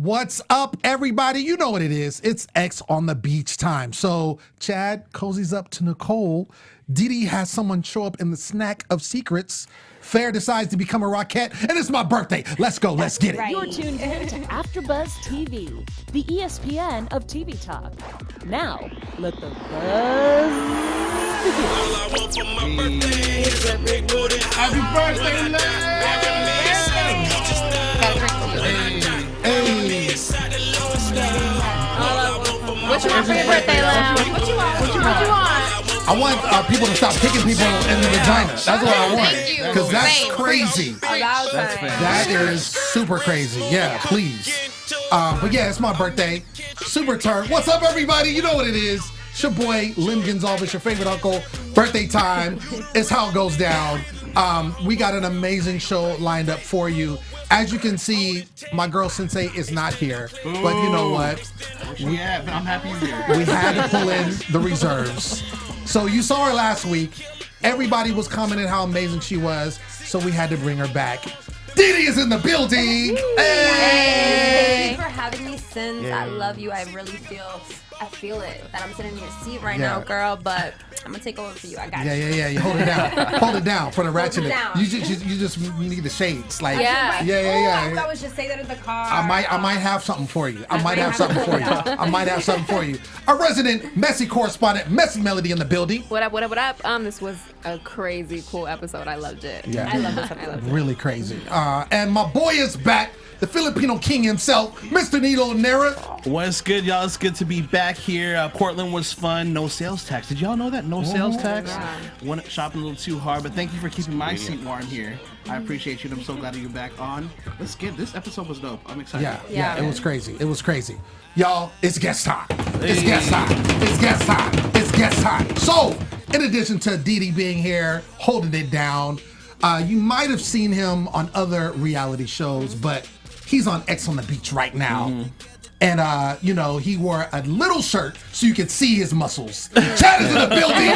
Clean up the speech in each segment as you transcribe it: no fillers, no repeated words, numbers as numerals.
What's up, everybody? You know what it is. It's X on the beach time. So Chad cozies up to Nicole. Didi has someone show up in the snack of secrets. Fair decides to become a Rockette, and it's my birthday. Let's go. Let's get it. You're tuned in to AfterBuzz TV, the ESPN of TV talk. Now, let the buzz begin. All I want for my birthday is a big booty. Happy birthday, Lem! What you want for your birthday, Lem? What you want? I want people to stop kicking people in the vagina. That's what I want. Thank you. Because that's Same. crazy. That's fair. That is super crazy. Yeah, please. But yeah, it's my birthday. Super turn. What's up, everybody? You know what it is. It's your boy, Lem Gonsalves, your favorite uncle. Birthday time. It's how it goes down. We got an amazing show lined up for you. As you can see, my girl Sensei is not here. But you know what? Yeah, but I'm happy you're here. We had to pull in the reserves. So you saw her last week. Everybody was commenting how amazing she was. So we had to bring her back. Didi is in the building. Hey. Thank you for having me, Sins. I love you. I really feel it that I'm sitting in your seat right now, girl. But I'm gonna take over for you. I got you. Yeah. You hold it down. Hold it down for the ratchet. down. You just need the shades. Like Yeah. I was just saying that in the car. I might have something for you. I might have something for you. Our resident messy correspondent, Messy Melody in the building. What up? This was a crazy cool episode. I loved it. Yeah. I love this episode. Really crazy. And my boy is back. The Filipino king himself, Mr. Nino Nera. What's good, y'all? It's good to be back here. Portland was fun. No sales tax. Did y'all know that? No sales tax? Went shopping a little too hard, but thank you for keeping my seat warm here. I appreciate you, and I'm so glad that you're back on. Let's get this episode was dope. I'm excited. Yeah, it was crazy. Y'all, it's guest time. It's guest time. So, in addition to Didi being here, holding it down, you might have seen him on other reality shows, but he's on X on the beach right now. And, he wore a little shirt so you could see his muscles. Chad is in the building.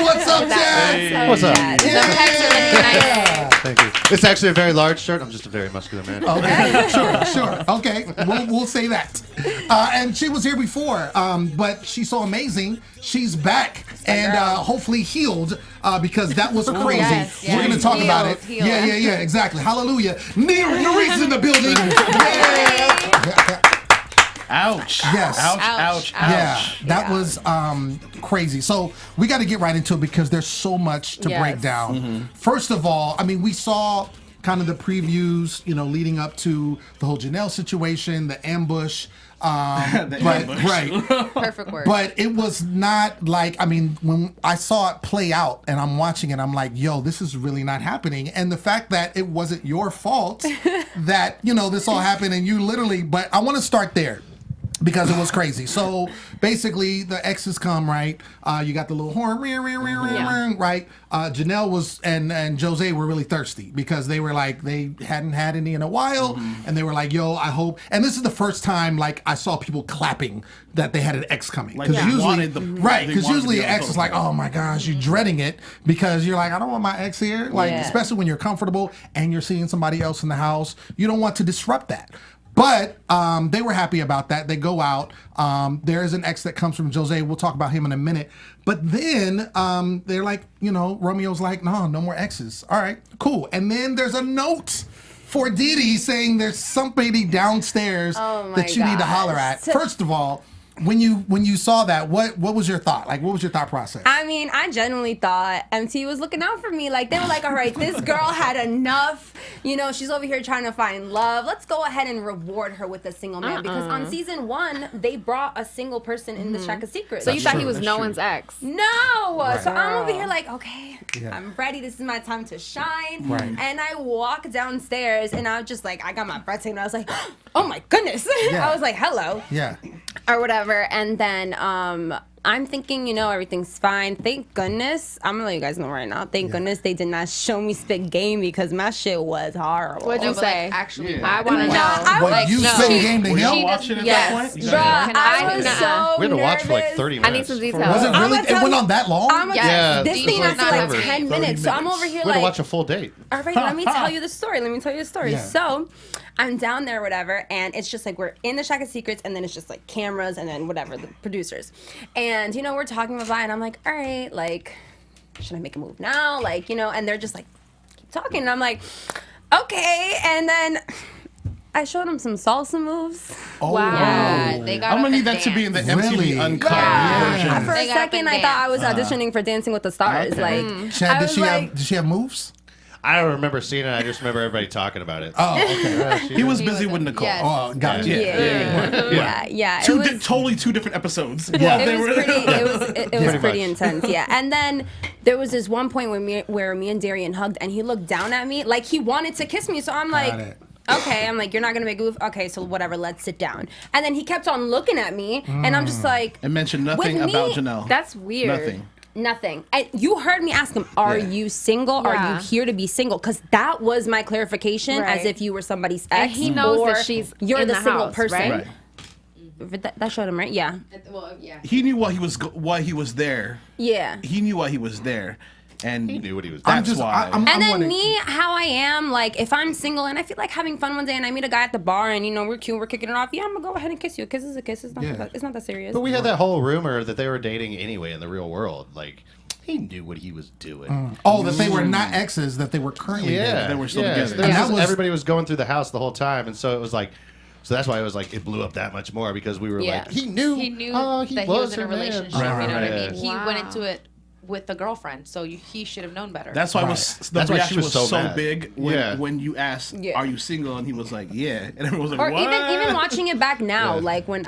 What's up, Chad? Hey. What's up? Yeah. Thank you. It's actually a very large shirt. I'm just a very muscular man. Okay, sure. Okay, we'll say that. And she was here before, but she's so amazing. She's back and hopefully healed because that was crazy. Yes. We're going to talk about it. Healed. Yeah, exactly. Hallelujah. Nurys in the building. Yeah. Ouch. Yes. Ouch. Yeah, that was crazy. So we got to get right into it because there's so much to break down. First of all, I mean, we saw kind of the previews, leading up to the whole Janelle situation, the ambush. Right. Perfect word. But it was not like, I mean, when I saw it play out and I'm watching it, I'm like, yo, this is really not happening. And the fact that it wasn't your fault that, this all happened and you literally, but I want to start there. Because it was crazy. So basically, the exes come, right? You got the little horn, right? Janelle was and Jozea were really thirsty because they were like they hadn't had any in a while, and they were like, "Yo, I hope." And this is the first time like I saw people clapping that they had an ex coming. Like usually the ex is like, "Oh my gosh," you're dreading it because you're like, "I don't want my ex here." Like especially when you're comfortable and you're seeing somebody else in the house, you don't want to disrupt that. But they were happy about that. They go out. There is an ex that comes from Jozea. We'll talk about him in a minute. But then they're like, Romeo's like, no more exes. All right, cool. And then there's a note for Didi saying there's somebody downstairs that you need to holler at. First of all, when you saw that, what was your thought? Like, what was your thought process? I mean, I genuinely thought MT was looking out for me. Like, they were like, all right, this girl had enough. She's over here trying to find love. Let's go ahead and reward her with a single man. Because on season 1, they brought a single person in the Shack of Secrets. So you thought he was no one's ex? No. Right. So I'm over here like, okay, I'm ready. This is my time to shine. Right. And I walk downstairs and I was just like, I got my breath taken. I was like, oh my goodness. Yeah. I was like, hello. Yeah. Or whatever. And then I'm thinking, everything's fine. Thank goodness. I'm gonna let you guys know right now. Thank goodness they did not show me spit game because my shit was horrible. What'd you say? Actually, I want to know. What, you spit game to Were y'all him? watching at Yes. that point? Bruh, I was so We had to watch for like nervous. 30 I minutes. need some details. Was it I'ma really? It tell went you- on that long? Yeah, This it thing was lasted like forever. 10 30 minutes. So I'm over here We had to like, watch a full date. all right, let me tell you the story. Yeah. So I'm down there or whatever, and it's just like we're in the Shack of Secrets, and then it's just like cameras and then whatever, the producers. And, we're talking about, and I'm like, all right, like, should I make a move now? Like, and they're just like, keep talking. And I'm like, okay. And then I showed them some salsa moves. Oh, Wow. wow. They got I'm gonna up need and that to be in the danced. MTV Really? Uncut version. For a They got up second, and I thought I was auditioning for Dancing with the Stars. Okay. Like, Chad, I did was she have moves? I don't remember seeing it. I just remember everybody talking about it. Oh, okay. He was busy with Nicole. Yes. Oh, gotcha. yeah. Totally two different episodes. Yeah. It was pretty. It was pretty much. intense. Yeah, and then there was this one point where me and Darian hugged, and he looked down at me like he wanted to kiss me. So I'm Got like, it. okay, I'm like, you're not gonna make a move. Okay, so whatever, let's sit down. And then he kept on looking at me, and I'm just like, And mentioned nothing With me, about Janelle. That's weird. Nothing. nothing. And you heard me ask him, are Yeah. you single? Are Yeah. you here to be single? Because that was my clarification, Right. as if you were somebody's And ex. he knows or that she's you're in the the single house, person. right? That showed him, right? Yeah. Well, yeah. He knew why he was there. Yeah. He knew why he was there, and He knew what he was doing. That's why. And then wondering- me, how I am, like, if I'm single and I feel like having fun one day and I meet a guy at the bar and, we're cute, we're kicking it off, yeah, I'm gonna go ahead and kiss you. A kiss is a kiss. It's not, Yeah. it's not that serious. But we had that whole rumor that they were dating anyway in the real world. Like, he knew what he was doing. Oh, that they were not exes, that they were currently Yeah, dating. They were still yeah. together. There was And that just- was- everybody was going through the house the whole time, and so it was like, so that's why it was like it blew up that much more because we were Yeah. like, he knew, He knew oh, that he was in a her man. relationship. You know what I Right. mean? He went into it with a girlfriend, so he should have known better. That's why Right. the That's why she reaction was was so so mad. big when you asked, Yeah. "Are you single?" and he was like, "Yeah," and everyone was like, Or "What?" even watching it back now, Yeah. like when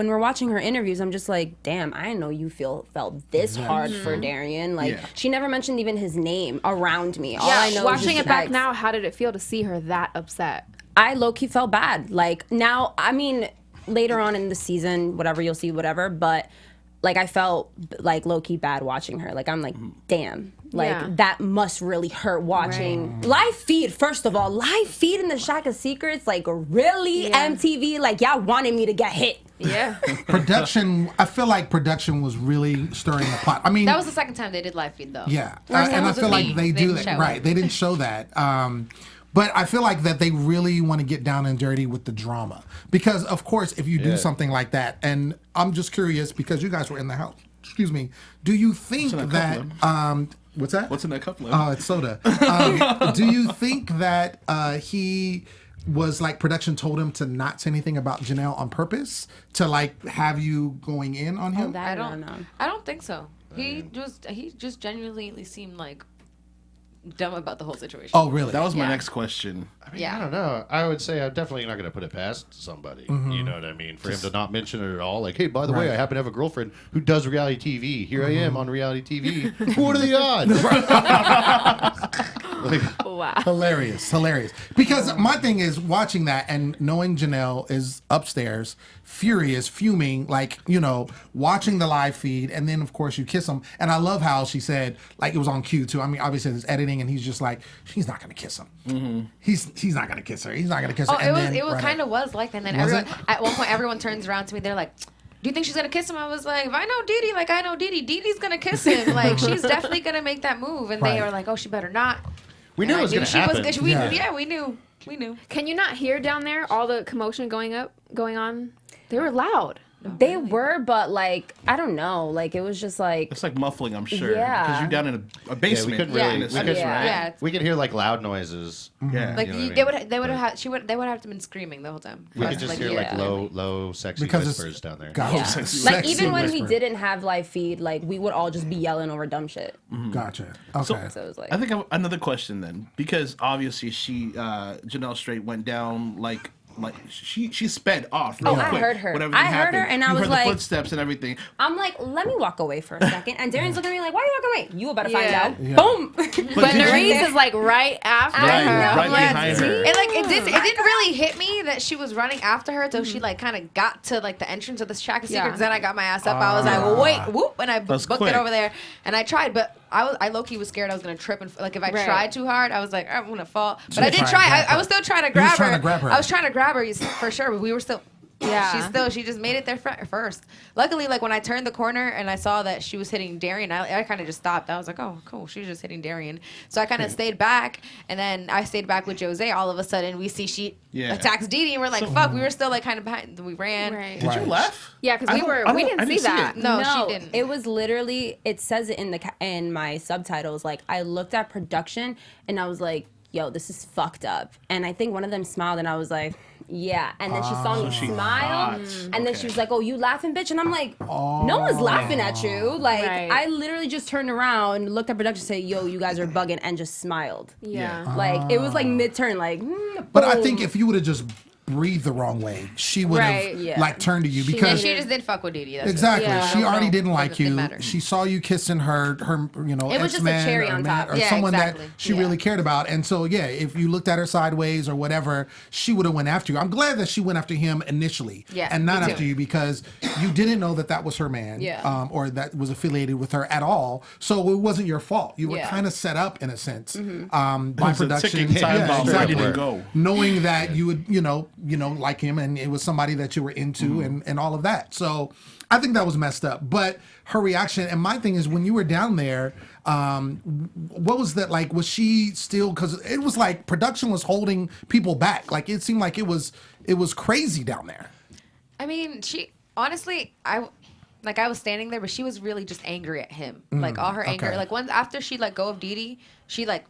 we're watching her interviews, I'm just like, damn, I didn't know you felt this hard for Darian. Like Yeah. she never mentioned even his name around me. All yeah, I know is watching just it back ex. now, how did it feel to see her that upset? I low-key felt bad. Like now, I mean, later on in the season, whatever, you'll see whatever, but like I felt like low-key bad watching her. Like I'm like, damn. Like Yeah. that must really hurt watching live feed. First of all, live feed in the Shack of Secrets, like really Yeah. MTV, like y'all wanted me to get hit. Yeah. Production, I feel like production was really stirring the pot. I mean, That was the second time they did live feed, though. yeah, First time and I was feel with like me. they do didn't that. show Right, it. they didn't show that. But I feel like that they really want to get down and dirty with the drama because, of course, if you do Yeah. something like that, and I'm just curious because you guys were in the house. Excuse me. Do you think in that that? cup, What's that? What's in that cup? Oh, it's soda. Do you think that he was like production told him to not say anything about Janelle on purpose to like have you going in on him? That I I don't know. I don't think so. He just genuinely seemed like dumb about the whole situation. Oh, really? That was my Yeah. next question. I mean, Yeah. I don't know. I would say I'm definitely not going to put it past somebody. You know what I mean? For him to not mention it at all. Like, hey, by the way, Right. I happen to have a girlfriend who does reality TV. Here I am on reality TV. What are the odds? Like, Wow. Hilarious. Because my thing is watching that and knowing Janelle is upstairs, furious, fuming, like, watching the live feed. And then, of course, you kiss him. And I love how she said, like, it was on cue, too. I mean, obviously, there's editing, and he's just like, she's not going to kiss him. Mm-hmm. He's not going to kiss her. He's not going to kiss her. Oh, it was kind of was like that. And then Was everyone, it? at one point, everyone turns around to me. They're like, "Do you think she's gonna kiss him?" I was like, "If I know Didi, like I know Didi, Didi's gonna kiss him. Like she's definitely gonna make that move." And they Right. were like, "Oh, she better not." we knew And it was I going to happen. she was- Yeah. Yeah, we knew. We knew. Can you not hear down there all the commotion going on? They were loud. They were, but like I don't know, like it was just like It's like muffling, I'm sure. Yeah. Because you're down in a Yeah, basement. we couldn't Yeah. really. in We a could, sense, Yeah. right? Yeah. we could hear like loud noises. Yeah. Like You know what I they mean? would have they would have to been screaming the whole time. We For could us just to, hear like yeah. low, sexy Because it's- whispers down there. God, yeah. sexy Like even when we whisper. didn't have live feed, like we would all just be yelling over dumb shit. Gotcha. Okay. So it was like I think I have another question then, because obviously Janelle Straight went down like she sped off. Real Oh, I quick heard her. when everything I heard her, happened. and I You was heard like- the footsteps and everything. I'm like, let me walk away for a second. And Darian's looking at me like, why are you walking away? You better find Yeah. out. Yeah. Boom. But did you- Nurys is like right after Right, her. right Yeah. behind her. And like it didn't really hit me that she was running after her until she like kind of got to like the entrance of this Shack of Secrets. Yeah. Then I got my ass up. I was like, wait, whoop, and I That's booked quick. it over there. And I tried, but I low key was scared I was gonna trip and like if I Right. tried too hard, I was like I'm gonna fall. But you I did tried to try. grab I her. was still trying to You was grab trying her. to grab her. I was trying to grab her for sure, but we were still. Yeah. She just made it there first. Luckily, like when I turned the corner and I saw that she was hitting Darian, I kind of just stopped. I was like, oh, cool, she's just hitting Darian. So I kind of stayed back, and then I stayed back with Jozea. All of a sudden, we see she attacks Didi, and we're like, fuck, we were still like kind of behind. We ran. Right. Did you laugh? Yeah, because we didn't see that. No, she didn't. It was literally. It says it in my subtitles. Like I looked at production and I was like, yo, this is fucked up. And I think one of them smiled, and I was like, yeah. And then she saw me smile, and then she was like, oh, you laughing, bitch? And I'm like, no one's laughing at you. Like, I literally just turned around, looked at production, said, yo, you guys are bugging, and just smiled. Yeah. Like, it was like mid-turn, like, But I think if you would have just breathed the wrong way, she would have like turned to you because she just didn't fuck with Didi. Exactly. Yeah. She already didn't like you. Matter. She saw you kissing her It was just a ex-man cherry or on man top. or Yeah, someone exactly. that she really cared about. And so if you looked at her sideways or whatever, she would have went after you. I'm glad that she went after him initially and not after you because you didn't know that was her man or that was affiliated with her at all. So it wasn't your fault. You were kind of set up in a sense by production. Exactly. Knowing that you would, like him and it was somebody that you were into and all of that. So I think that was messed up. But her reaction, and my thing is when you were down there, what was that like? Was she still, because it was like production was holding people back. Like it seemed like it was crazy down there. I mean, she honestly, I was standing there, but she was really just angry at him. Like all her anger, like once after she let go of Didi, she was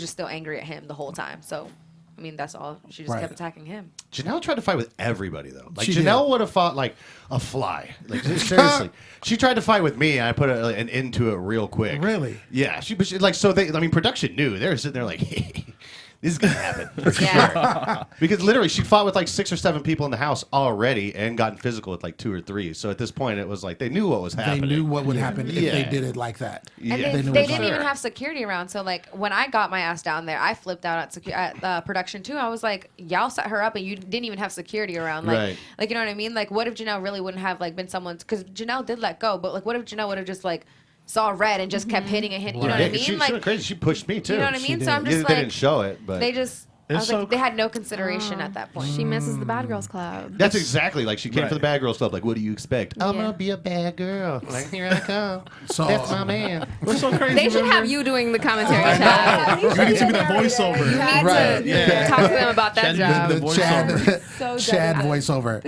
just still angry at him the whole time. So, I mean, that's all. She just kept attacking him. Janelle tried to fight with everybody though. Like She Janelle would have fought like a fly. Like seriously, she tried to fight with me, and I put an end to it real quick. Really? Yeah. She like so they. I mean, production knew they were sitting there like, hey, this is gonna happen for sure. Because literally, she fought with like 6 or 7 people in the house already, and gotten physical with like 2 or 3. So at this point, it was like they knew what was happening. They knew what would happen if they did it like that. And they didn't even have security around. So like when I got my ass down there, I flipped out at production too. I was like, y'all set her up and you didn't even have security around. Like, like you know what I mean? Like what if Janelle really wouldn't have like been someone's? Because Janelle did let go, but like what if Janelle would have just like saw red and just kept hitting and hitting? You know what I mean? She like went crazy. She pushed me too. You know what I mean? So I'm just they like, didn't show it, but they just. I was like, they had no consideration at that point. She misses the Bad Girls Club. That's exactly like she came for the Bad Girls Club. Like, what do you expect? I'm gonna be a bad girl. Like, here I come. So That's my man. What's so crazy? They should have you doing the commentary, Chad. You need to be the voiceover. You need to talk to them about that job. the Chad voiceover.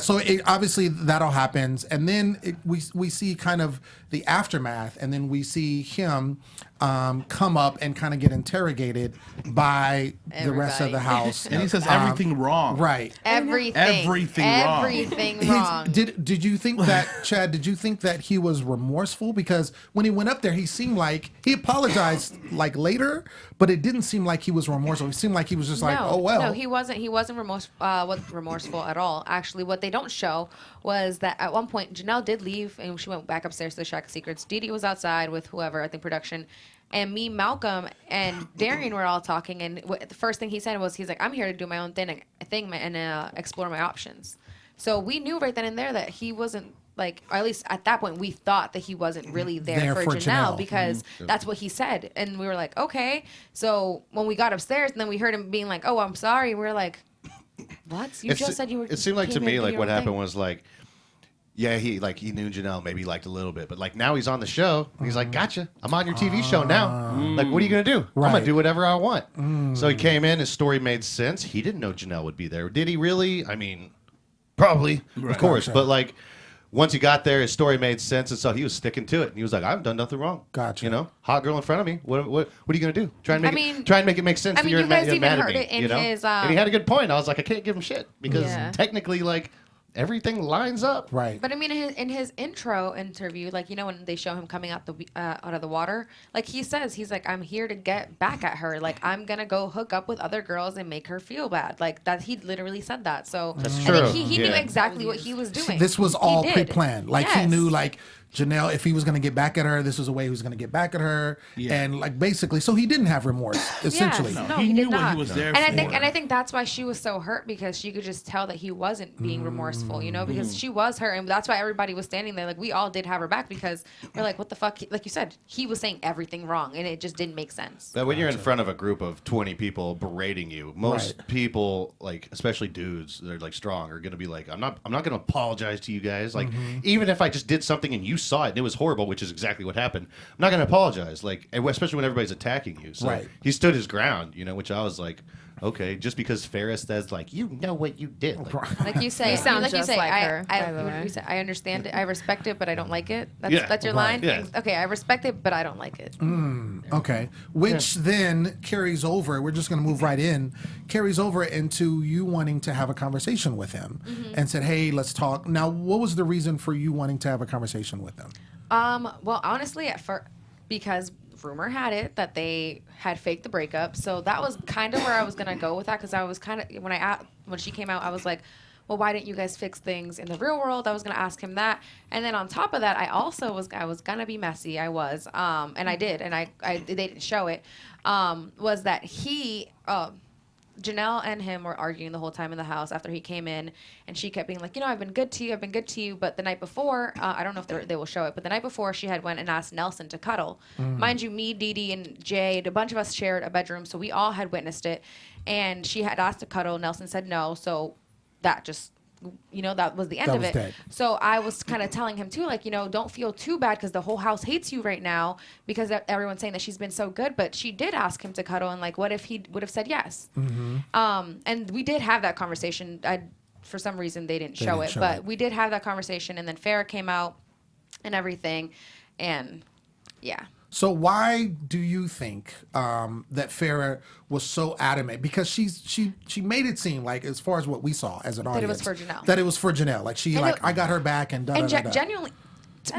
So obviously that all happens, and then we see kind of the aftermath, and then we see him come up and kind of get interrogated by the rest of the house, and he says everything wrong. Right. Everything wrong. Did you think that, Chad? Did you think that he was remorseful? Because when he went up there, he seemed like he apologized like later, but it didn't seem like he was remorseful. It seemed like he was just like, oh well. No, he wasn't. He wasn't remorseful at all. Actually, what they don't show was that at one point Janelle did leave and she went back upstairs to the Shack of Secrets. Didi was outside with whoever, I think production. And me, Malcolm, and Darian were all talking, and the first thing he said was, he's like, I'm here to do my own thing and explore my options. So we knew right then and there that he wasn't, like, or at least at that point, we thought that he wasn't really there for Janelle because that's what he said. And we were like, okay. So when we got upstairs, and then we heard him being like, oh, I'm sorry, we were like, what? You just said you were. It seemed like to me, like, what happened was, like, yeah, he knew Janelle, maybe liked a little bit, but like now he's on the show. And he's like, gotcha, I'm on your TV show now. Like, what are you gonna do? I'm gonna do whatever I want. So he came in. His story made sense. He didn't know Janelle would be there. Did he really? I mean, probably, of course. But like, once he got there, his story made sense, and so he was sticking to it. And he was like, I've done nothing wrong. Gotcha. You know, hot girl in front of me. What are you gonna do? Try and make it make sense. I mean, that you're you guys mad even at heard me, it in you know? his. And he had a good point. I was like, I can't give him shit because technically, like, everything lines up. Right. But I mean, in his intro interview, like, you know, when they show him coming out of the water, like he says, he's like, I'm here to get back at her. Like, I'm gonna go hook up with other girls and make her feel bad. Like that, he literally said that. So that's true. And he knew exactly what he was doing. This was all pre-planned. Like he knew, like, Janelle, if he was going to get back at her, this was a way he was going to get back at her, and like basically, so he didn't have remorse. Essentially, no, he knew what he was there for. And I think that's why she was so hurt, because she could just tell that he wasn't being remorseful. remorseful, you know, because she was hurt, and that's why everybody was standing there. Like, we all did have her back because we're like, what the fuck? Like you said, he was saying everything wrong, and it just didn't make sense. But when you're in front of a group of 20 people berating you, most people, like especially dudes, they're like strong, are gonna be like, I'm not gonna apologize to you guys. Like, even if I just did something and you saw it and it was horrible, which is exactly what happened, I'm not gonna apologize. Like, especially when everybody's attacking you. So he stood his ground, you know, which I was like, okay, just because Farrah says like, you know what you did, like you say, sound just like her, by the way. I understand it, I respect it, but I don't like it. That's your line. Yeah. Okay, I respect it, but I don't like it. Okay, which then carries over. We're just going to move right in. Carries over into you wanting to have a conversation with him, and said, "Hey, let's talk." Now, what was the reason for you wanting to have a conversation with him? Well, honestly, because rumor had it that they had faked the breakup, so that was kind of where I was gonna go with that. Because I was kind of when she came out, I was like, well, why didn't you guys fix things in the real world? I was gonna ask him that, and then on top of that, I was gonna be messy. I was, and I did, and they didn't show it. Was that he? Janelle and him were arguing the whole time in the house after he came in, and she kept being like, you know, I've been good to you. But the night before, I don't know if they will show it, but the night before she had went and asked Nelson to cuddle. Mind you, me, Dee Dee, and Jay, a bunch of us shared a bedroom, so we all had witnessed it. And she had asked to cuddle. Nelson said no, so that just, you know, that was the end of it. Dead. So I was kind of telling him too, like, you know, don't feel too bad because the whole house hates you right now because everyone's saying that she's been so good, but she did ask him to cuddle, and like, what if he would have said yes? And we did have that conversation. For some reason they didn't show it, but we did have that conversation, and then Farrah came out and everything, and yeah. So why do you think that Farrah was so adamant? Because she made it seem like, as far as what we saw as an audience, that it was for Janelle. Like she, like, I got her back, and genuinely,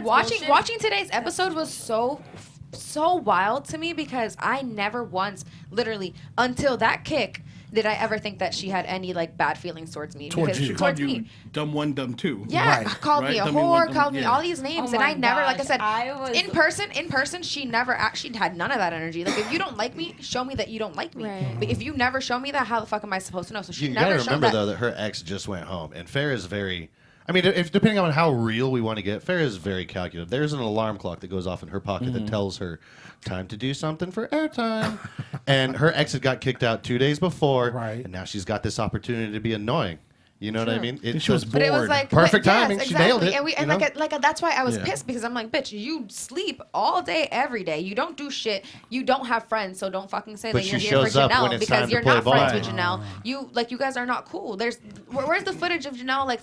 watching today's episode was so wild to me because I never once, literally until that kick, did I ever think that she had any like bad feelings towards me? She called you dumb one, dumb two. Yeah, called me a whore, called me all these names, and I never, like I said, in person, she never actually had none of that energy. Like, if you don't like me, show me that you don't like me. Right. But if you never show me that, how the fuck am I supposed to know? So she You never gotta showed remember that. though that her ex just went home, and Farrah is very. I mean, if depending on how real we want to get, Farrah is very calculative. There's an alarm clock that goes off in her pocket that tells her time to do something for airtime. And her ex had got kicked out 2 days before, and now she's got this opportunity to be annoying. You know what I mean? She was bored. But it was like Perfect yes, timing. Exactly. She nailed it. And that's why I was pissed, because I'm like, bitch, you sleep all day, every day. You don't do shit. You don't have friends, so don't fucking say But that you're she here for shows up when Janelle it's because time to you're play not ball. friends with Janelle. You guys are not cool. Where's the footage of Janelle like?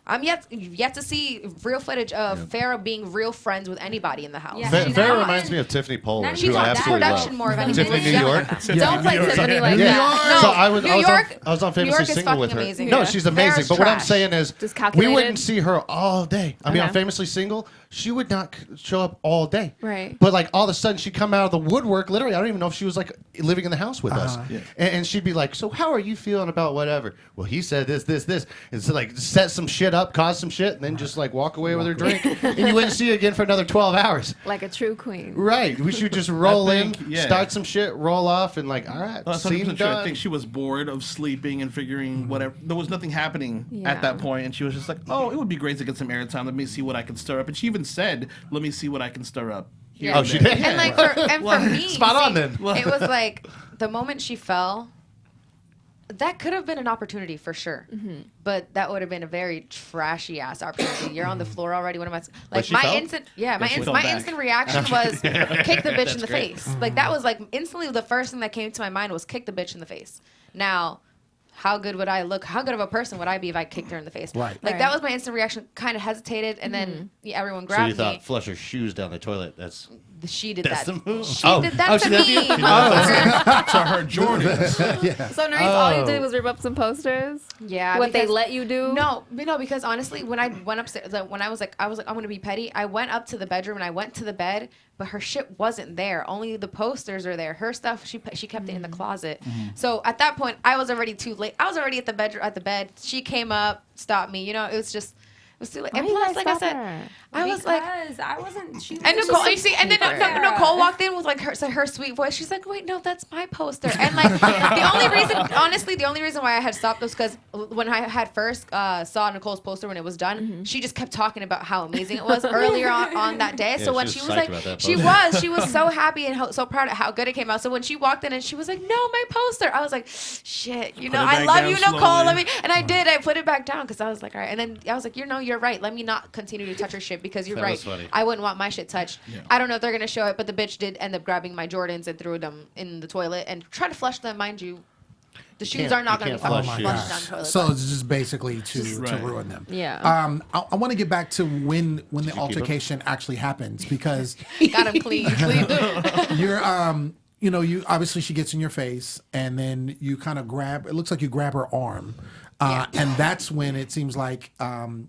I'm yet to see real footage of Farrah being real friends with anybody in the house. Yeah. Farrah reminds me of Tiffany Pollard, She's who I on absolutely production love. more of anything. Tiffany New York. Don't play Tiffany like that. No, So I was New York. I was on New Famously York is Single with her. fucking amazing. No, Yeah. she's amazing. Farrah's But what I'm trash. saying is, Just we calculated. wouldn't see her all day. I mean, on Okay. Famously Single, she would not show up all day. Right. But like all of a sudden, she'd come out of the woodwork. Literally, I don't even know if she was like living in the house with us. And she'd be like, "So how are you feeling about whatever?" Well, he said this, and so like set some shit up, cause some shit, and then just like walk away with her drink, and you wouldn't see her again for another 12 hours. Like a true queen. Right. We should just roll think, in, start some shit, roll off, and like, all right, Well, that's scene 100% true. I done. think she was bored of sleeping and figuring whatever. There was nothing happening at that point, and she was just like, "Oh, it would be great to get some airtime. Let me see what I can stir up." And she even said, "Let me see what I can stir up." here Oh, and she there. did? And like for me, Spot on see, then. It was like the moment she fell, that could have been an opportunity for sure. But that would have been a very trashy ass opportunity. You're on the floor already. What am I like? she My fell? instant, she fell my back. instant reaction was kick the bitch in the great. face. Like that was like instantly the first thing that came to my mind was kick the bitch in the face. Now, how good would I look? How good of a person would I be if I kicked her in the face? Right. Like that was my instant reaction. Kind of hesitated, and then everyone So grabbed you thought me. flush her shoes down the toilet? That's She did that's that. the move. She did that to she did? me. motherfucker. So her Jordans. So Nurys, all you did was rip up some posters? Yeah. What they because- let you do? No, because honestly, when I went upstairs, like, when I was like, I'm gonna be petty. I went up to the bedroom and I went to the bed, but her shit wasn't there. Only the posters are there. Her stuff, she kept it in the closet. So at that point, I was already too late. I was already at the bed. She came up, stopped me. You know, it was just. was too late. Why And you plus, guys like I stop said, her? I was like, I wasn't. She and Nicole, you see, and then Yeah. Nicole walked in with like her sweet voice. She's like, "Wait, no, that's my poster." And like the only reason, honestly, the only reason why I had stopped was because when I had first saw Nicole's poster when it was done, she just kept talking about how amazing it was earlier on that day. So when she she was was psyched about that like, poster. she was so happy and so proud of how good it came out. So when she walked in and she was like, "No, my poster," I was like, "Shit, you know, it I back love down you, Nicole." slowly. And I did. I put it back down because I was like, all right. And then I was like, you're right. Let me not continue to touch her shit because you're That right. was funny. I wouldn't want my shit touched. Yeah. I don't know if they're gonna show it, but the bitch did end up grabbing my Jordans and threw them in the toilet and tried to flush them. Mind you, the shoes are not gonna be can't flush flushed shoes. down the toilet. So it's just basically to Right. ruin them. Yeah. I want to get back to when the altercation actually happens because Got him clean. you're you know, you obviously she gets in your face and then you kind of grab, it looks like you grab her arm. And that's when it seems like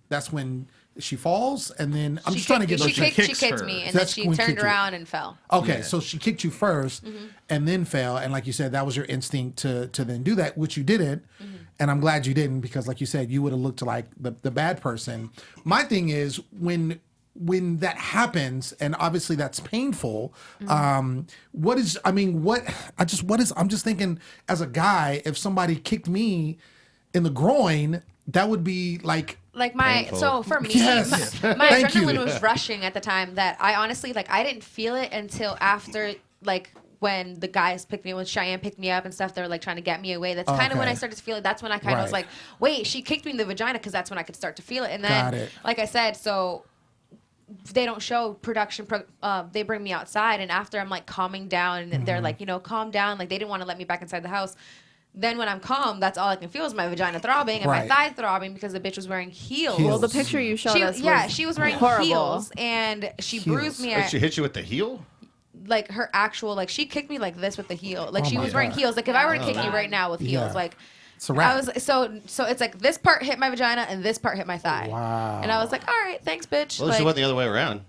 that's when she falls and then I'm just trying to get she the kicked kicks me her. and That's then she when turned kicked you. around and fell. Okay, Yeah. so she kicked you 1st and then fell, and like you said, that was your instinct to then do that, which you didn't. And I'm glad you didn't because, like you said, you would have looked like the bad person. My thing is when that happens, and obviously that's painful. I'm just thinking as a guy, if somebody kicked me in the groin, that would be like. Like so for me, Yes. my Thank you. adrenaline was rushing at the time that I honestly, like, I didn't feel it until after, like, when the guys picked me, when Cheyenne picked me up and stuff, they were like trying to get me away. That's kind of when I started to feel it. That's when I kind of was Right. like, wait, she kicked me in the vagina, because that's when I could start to feel it. And Got then, it. like I said, so they don't show production. They bring me outside, and after I'm like calming down, and they're like, calm down. Like they didn't want to let me back inside the house. Then when I'm calm, that's all I can feel is my vagina throbbing and Right. my thigh throbbing because the bitch was wearing heels. Well, the picture you showed us was She was wearing horrible. heels, and she bruised me. Like she hit you with the heel? Like her actual, like she kicked me like this with the heel. Like Oh she my was wearing God. heels. Like if I were to kick you right now with heels, Yeah. like It's a wrap. I was so it's like this part hit my vagina and this part hit my thigh. Wow. And I was like, all right, thanks, bitch. Well, she went the other way around.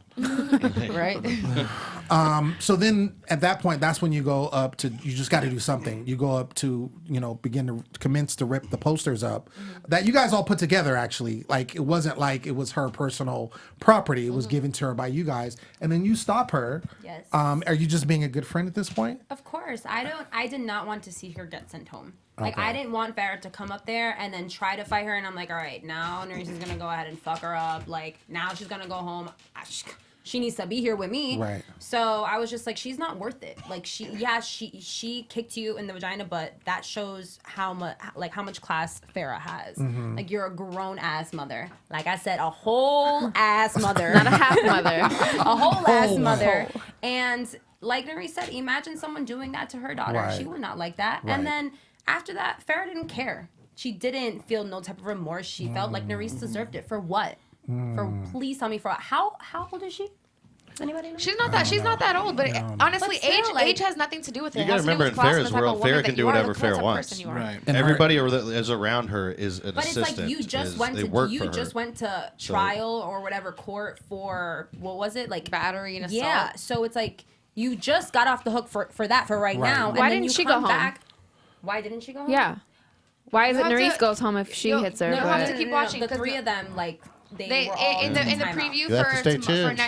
right. So then at that point, that's when you go up to, you just got to do something. You go up to, begin to commence to rip the posters up that you guys all put together, actually. Like, it wasn't like it was her personal property. It was given to her by you guys. And then you stop her. Yes. Are you just being a good friend at this point? Of course, I did not want to see her get sent home. Like Okay. I didn't want Farrah to come up there and then try to fight her, and I'm like, all right, now Nurys is gonna go ahead and fuck her up. Like now she's gonna go home. She needs to be here with me. Right. So I was just like, she's not worth it. Like she kicked you in the vagina, but that shows how much class Farrah has. Mm-hmm. Like you're a grown ass mother. Like I said, a whole ass mother. Not a half mother. A whole ass mother. And like Nurys said, imagine someone doing that to her daughter. Right. She would not like that. Right. And then after that, Farrah didn't care. She didn't feel no type of remorse. She felt like Nurys deserved it. For what? Please tell me for what? How old is she? Does anybody know? She's not that old, but honestly, But still, age has nothing to do with it. You It gotta has to do remember with in class and Farrah's the type world, of woman Farrah that can do you are, whatever the type Farrah of wants. person you are. Right. And her- Everybody that is around her is an But it's assistant. like you just went they to work for her. went to trial or whatever court for what was it, like Battery and assault. Yeah, so it's like you just got off the hook for that for right now. Why and then didn't you she come go home? back. Why didn't she go home? Yeah. Why is You it have Nurys to- goes home if she hits her? you have But to keep watching, The 'cause three the- of them, like They were all in the timeout. preview You have to for stay the tuned.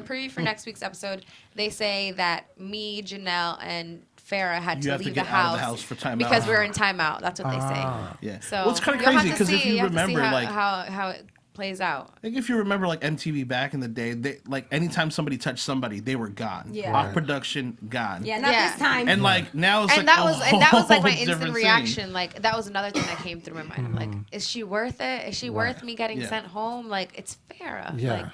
preview for next week's episode, they say that me, Janelle, and Farrah had You to have to leave get the out of house, the house for timeout. because we were in timeout. That's what they say. Yeah. So Well, it's kind of you'll have crazy to because if see- you have to see remember, like, how it plays out. like if you remember, like MTV back in the day, they like anytime somebody touched somebody, they were gone. Yeah. Off production, gone. Yeah, not Yeah. this time. And like now it's And like that was like my instant different scene. reaction. Like that was another thing that came through my mind. I'm like, is she worth it? Is she worth me getting Yeah. sent home? Like it's Farrah. Yeah. Like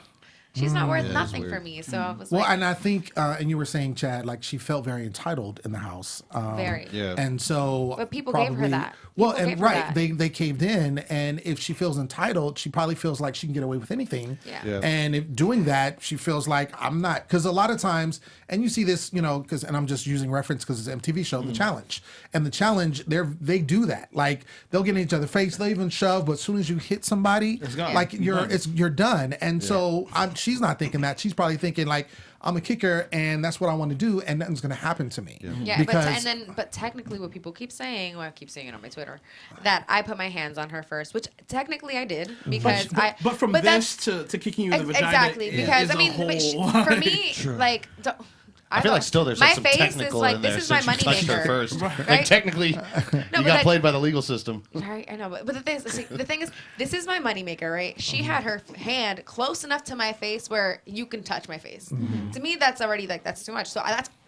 she's not worth Yeah, it's nothing weird. for me. So I was Well, like, and I think, and you were saying, Chad, like she felt very entitled in the house. very. Yeah. And so, But people gave her that. Well, People and gave her right, that. they caved in, and if she feels entitled, she probably feels like she can get away with anything. Yeah. Yeah. And if doing that, she feels like I'm not, because a lot of times, and you see this, because, and I'm just using reference because it's an MTV show, The Challenge, and The Challenge, they do that. Like they'll get in each other's face, they even shove, but as soon as you hit somebody, It's gone. like you're done. And so she's not thinking that. She's probably thinking like, I'm a kicker, and that's what I want to do, and nothing's gonna happen to me. Yeah, but technically, what people keep saying, well, I keep saying it on my Twitter, that I put my hands on her first, which technically I did because but from this to kicking you in the vagina, exactly because is I mean, for me, like. I feel like still there's like some technical in there. This is my since you touched her moneymaker. first. Right? Like technically, you got played by the legal system. Right, I know, but the thing is, this is my moneymaker, right? She had her hand close enough to my face where you can touch my face. To me, that's already like that's too much. So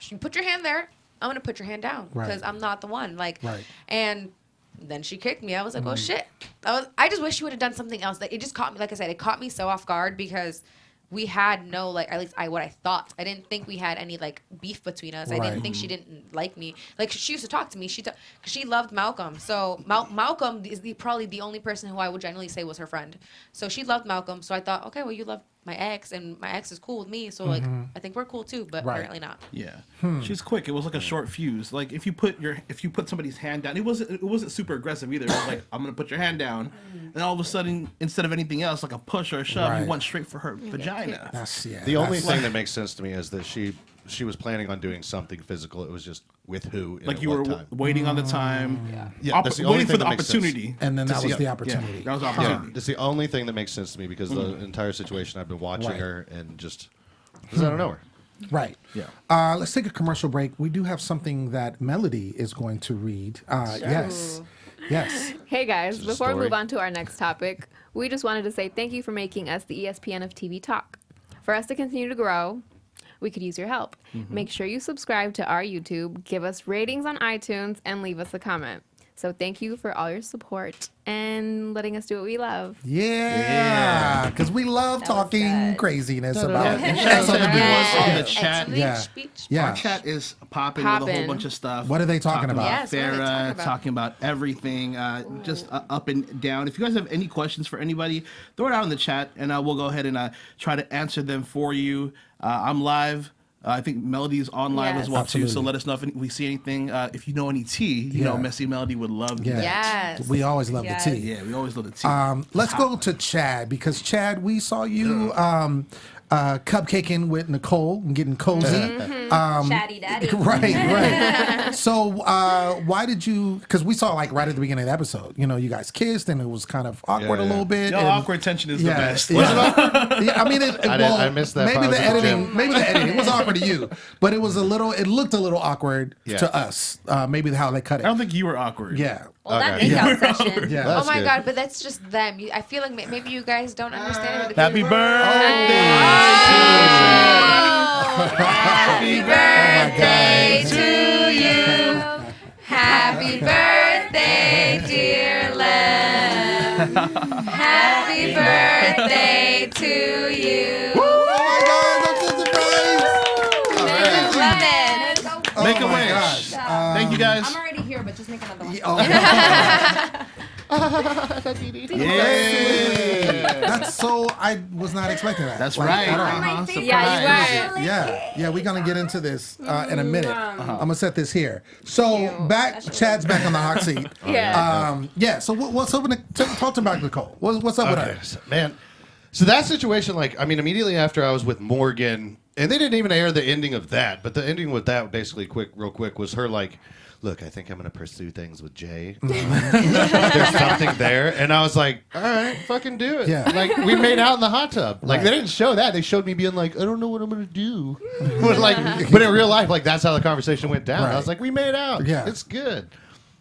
you put your hand there. I'm gonna put your hand down because I'm not the one. Like, and then she kicked me. I was like, oh shit. I just wish she would have done something else. Like it just caught me. Like I said, it caught me so off guard because. We had no, like, at least what I thought. I didn't think we had any, like, beef between us. I didn't think she didn't like me. Like, she used to talk to me. Cause she loved Malcolm. So Malcolm is probably the only person who I would generally say was her friend. So she loved Malcolm. So I thought, okay, well, you love my ex, and my ex is cool with me. So, like, I think we're cool, too. But apparently not. Yeah. She's quick. It was like a short fuse. Like, if you put somebody's hand down, it wasn't super aggressive either. It was like, I'm going to put your hand down. And all of a sudden, instead of anything else, like a push or a shove, you went straight for her vagina. The only thing that makes sense to me is that she was planning on doing something physical. It was just with who. And like you were waiting on the time. Yeah, that's the only waiting thing for the that makes opportunity. sense. And then that was the opportunity. Yeah, that was the opportunity. It's the only thing that makes sense to me because the entire situation I've been watching her and just I don't know her. Right. Yeah. Let's take a commercial break. We do have something that Melody is going to read. Yes. Hey guys, It's a before we story. move on to our next topic, we just wanted to say thank you for making us the ESPN of TV Talk. For us to continue to grow, we could use your help. Make sure you subscribe to our YouTube, give us ratings on iTunes, and leave us a comment. So thank you for all your support and letting us do what we love. Yeah, because we love talking craziness about Shout out to everyone on the chat. Yeah. Our chat is popping with a whole bunch of stuff. What are they talking about? Yes, what are they talking Farrah, about? talking about everything, just up and down. If you guys have any questions for anybody, throw it out in the chat, and we'll go ahead and try to answer them for you. I'm live. I think Melody's on live as well too. So let us know if we see anything. If you know any tea, you know Messy Melody would love that. Yes. We always love the tea. Yeah, we always love the tea. Let's go to Chad because Chad, we saw you cupcaking with Nicole and getting cozy. Chatty daddy. Right. So why did you? Because we saw like right at the beginning of the episode, you guys kissed and it was kind of awkward a little bit. Awkward tension is the best. I mean, I missed that. Maybe part. the I was at editing. gym. Maybe the editing. It was awkward to you, but it was a little. It looked a little awkward to us. Maybe how they cut it. I don't think you were awkward. Yeah. Well, that Okay. makeout session. Yeah. That's Oh my good. God, but that's just them. I feel like maybe you guys don't understand. Happy birthday! Happy birthday to you. Happy birthday, dear Lem. Happy birthday to you. Make a Oh my wish. gosh. Thank you guys. I'm already here, but just make another one. Yeah. That's so. I was not expecting that. That's Like, right. at all. My favorite. Yeah, you Yeah, we're gonna get into this in a minute. I'm gonna set this here. So Chad's back on the hot seat. Yeah. So what's up? Talk about Nicole. What's up with her? Man. So that situation, immediately after I was with Morgan, and they didn't even air the ending of that, but the ending with that, basically, real quick, was her like, look, I think I'm going to pursue things with Jay. There's something there. And I was like, all right, fucking do it. Yeah. Like, we made out in the hot tub. Like, they didn't show that. They showed me being like, I don't know what I'm going to do. But in real life, that's how the conversation went down. Right. I was like, we made out. Yeah. It's good.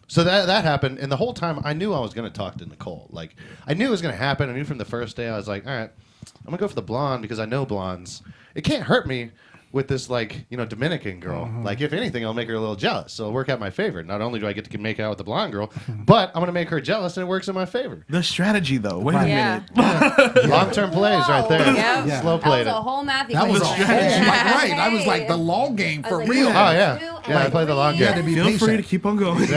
So that happened. And the whole time, I knew I was going to talk to Nicole. Like, I knew it was going to happen. I knew from the first day, I was like, all right, I'm going to go for the blonde because I know blondes. It can't hurt me with this, Dominican girl. If anything, I'll make her a little jealous. So it'll work out in my favor. Not only do I get to make out with the blonde girl, but I'm going to make her jealous, and it works in my favor. The strategy, though. Wait a Yeah. minute. Long-term plays right there. Yeah. Yeah. Slow That played was it. a whole math That was a whole, equation. right. I was like the long game for I was like, real. Oh, yeah. I played the long You had game. to be Feel patient. free to keep on going.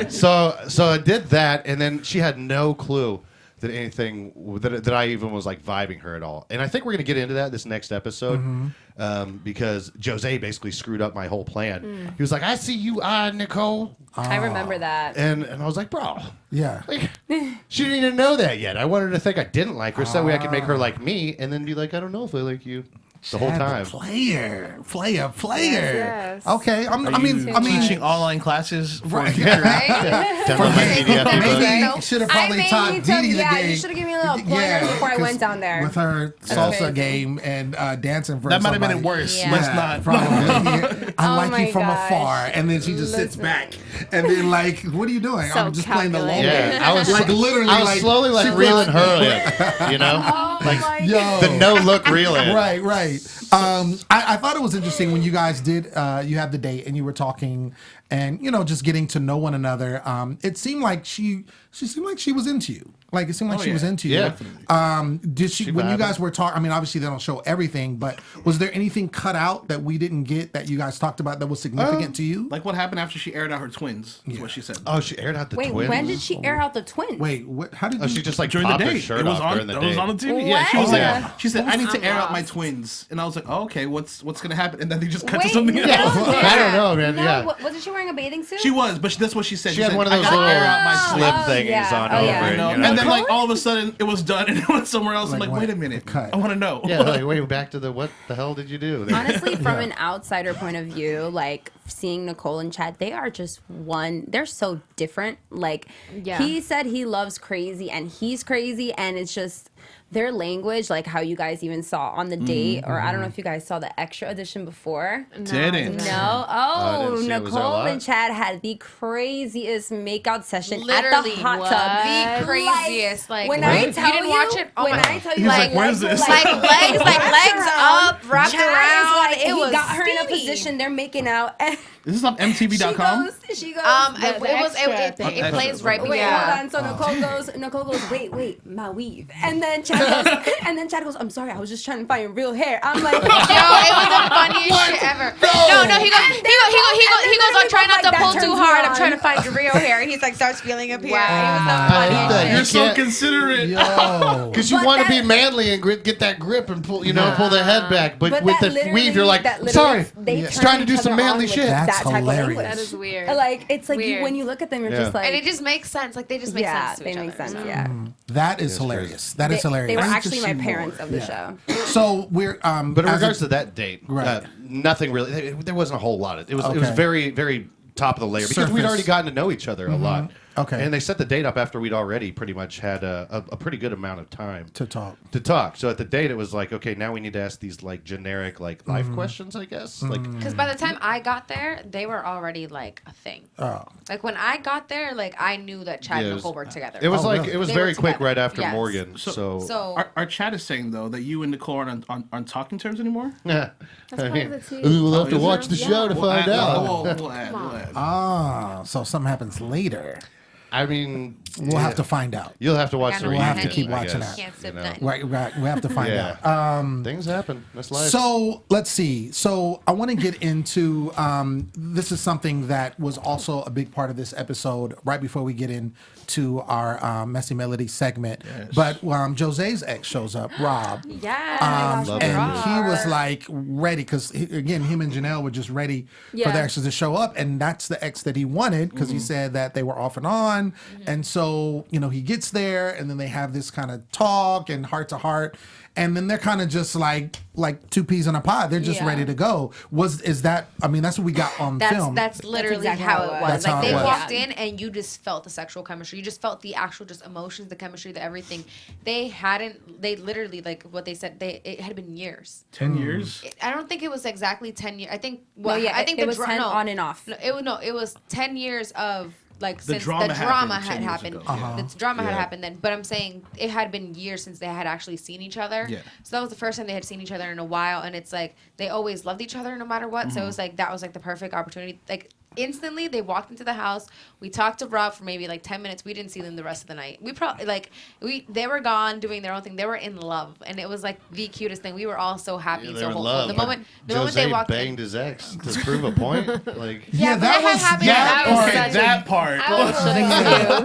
So I did that, and then she had no clue that anything that I even was like vibing her at all. And I think we're gonna get into that this next episode because Jozea basically screwed up my whole plan. He was like, "I see you, Nicole," I remember that. and I was like, "Bro, Yeah. like, she didn't even know that yet. I wanted her to think I didn't like her, so that way I could make her like me, and then be like, I don't know if I like you." The whole time. Player. Yes. Okay. I Are mean, you teaching online classes for Right? Download my PDF ebook. maybe should have probably taught Didi the game. You should have given me a little pointer before I 'cause went down there. with her salsa crazy. game and dancing for That might have made somebody. it worse. Yeah. Let's not. Probably. I Oh like my you from gosh. afar, and then she just sits Listen. back, and then like, what are you doing? So I'm just playing the long calculated. game. Yeah, I was like literally, I was like slowly like she reeling was- her in, you know, like Yo. the no look reel in. Right. I thought it was interesting when you guys did. You had the date and you were talking, and just getting to know one another. It seemed like she seemed like she was into you. Like it seemed like she was into you. Yeah. Did she? When you guys were talking, I mean, obviously they don't show everything, but was there anything cut out that we didn't get that you guys talked about that was significant to you? Like what happened after she aired out her twins? Is what she said. Oh, she aired out the Wait, twins. when did she air out the twins? Wait, what? How did Oh, you? she just like During the popped her day, shirt it was off on. during the It day. was on the TV. Yeah, she was What? like, she said, "I need to I'm air out my lost. twins," and I was like, "Oh, okay, what's gonna happen?" And then they just cut to Wait, something no, else. I don't know, man. No, Yeah. wasn't she wearing a bathing suit? She was, but that's what she said. She had said, one of "I those gotta little air out my slip twins." thingies yeah. on Oh, over yeah. it. You know? You know? And then like all of a sudden it was done and it went somewhere else. I'm Like like, what? wait a minute, Cut. I want to know. Yeah, like wait, back to the what the hell did you do? Honestly, from an outsider point of view, like seeing Nicole and Chad, they are just one. They're so different. Like Yeah. he said he loves crazy and he's crazy, and it's just their language, like how you guys even saw on the date, or I don't know if you guys saw the extra edition before. Didn't. No. I Oh, didn't see it. Was there a Nicole lot? and Chad had the craziest makeout session Literally, at the hot what? tub. The craziest. Like, when Really? I you tell didn't watch it? Oh when my I God. tell He you, was like, "Where's this?" Like legs wrapped up, wrapped Chad is around. like, It he was got her in a steamy. position. They're making out. And Is this on MTV.com? She goes. It plays right Wait, before. hold on. So Nicole goes, wait, my weave. And then Chad goes, I'm sorry, I was just trying to find real hair. I'm like, Yo, it was the funniest shit ever. No, he goes, I'm trying not to pull too hard. I'm trying to find your real hair. And he's like, starts feeling up here. Wow. It was the I hate funniest that. shit. You're You so can't- considerate. Yo. Because you But want to that- be manly and get that grip and pull, pull the head back. But with that the weave, you're like, literally- sorry, they he's turn trying to do each some other on manly with shit. That's that type of hilarious. language. That is weird. Like it's like Weird. when you look at them, you're Yeah. just like, And it just makes sense. Like, they just make sense to they each make other. sense. So. Yeah, That is hilarious. That is hilarious. They were I need to actually see my more. parents of the Yeah. show. So we're But in as regards a- to that date, Right. nothing really. There wasn't a whole lot. It was Okay. very, very top of the layer because we'd Surface. already gotten to know each other a lot. Okay. And they set the date up after we'd already pretty much had a pretty good amount of time to talk. So at the date, it was like, okay, now we need to ask these like generic like life questions, I guess. Like, Because by the time I got there, they were already like a thing. Oh. Like when I got there, like I knew that Chad Yeah, and it was- Nicole were together. it was Oh, like really? it was They very were quick together. right after Yes. Morgan. So, So Our chat is saying though that you and Nicole aren't on talking terms anymore. yeah. That's part of the tea. We'll have to is watch it? the show to find out. We'll add. Ah, so something happens later. I mean, We'll have to find out. You'll have to watch the We'll reunion. have to keep I watching guess, that. Can't sip you know. nothing. Right. We have to find Yeah. out. Things happen. That's life. So let's see. So I want to get into this is something that was also a big part of this episode. Right before we get into our Messy Melody segment, but Josea's ex shows up, Rob. Yeah. Love And it. he was like ready because again, him and Janelle were just ready for Yeah. the exes to show up, and that's the ex that he wanted because he said that they were off and on, and so he gets there, and then they have this kind of talk and heart to heart, and then they're kind of just like two peas in a pod. They're just Yeah. ready to go. Is that? I mean, that's what we got on film. That's literally exactly how how it it was. was. That's how Like it they was. walked in and you just felt the sexual chemistry. You just felt the actual just emotions, the chemistry, the everything. They literally like what they said. It had been years. 10 years. I don't think it was exactly 10 years. I think. Well, yeah, I think it was 10 no, on and off. No, it was 10 years of like The since drama the drama happened 10 had years happened. ago. Uh-huh. The drama had Yeah. happened then. But I'm saying it had been years since they had actually seen each other. Yeah. So that was the first time they had seen each other in a while, and it's like they always loved each other no matter what. So it was like that was like the perfect opportunity. Like instantly they walked into the house. We talked to Rob for maybe like 10 minutes. We didn't see them the rest of the night. We probably they were gone doing their own thing. They were in love, and it was like the cutest thing. We were all so happy and so hopeful. The moment they walked banged his ex to prove a point. Like that part.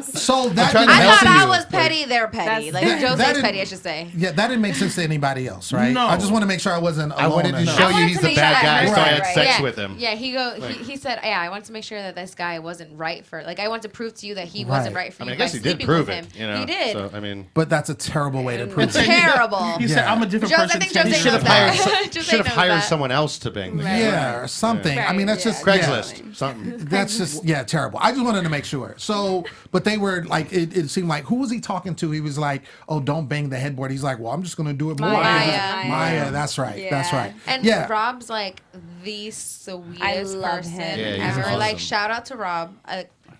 So that I thought I was petty. They're petty. Like Josea's petty, I should say. Yeah, that didn't make sense to anybody else, right? No. I just want to make sure I wasn't alone. I wanted to show you he's the bad guy, so I had sex with him. Yeah, he said, yeah, I wanted to make sure that this guy wasn't right for, like, I want to prove to you that he wasn't right for you. I guess he did prove it. You know, he did. So, I mean, but that's a terrible way to prove it. Terrible. He said, I'm a different person. I think Jose knows that. Should have hired someone else to bang the guy. Yeah, or something. I mean, that's just Craigslist. Something. That's just terrible. I just wanted to make sure. So, but they were like, it seemed like, who was he talking to? He was like, oh, don't bang the headboard. He's like, well, I'm just gonna do it more. Maya. That's right. Yeah. That's right. And Rob's like the sweetest person ever. Awesome. Like, shout out to Rob.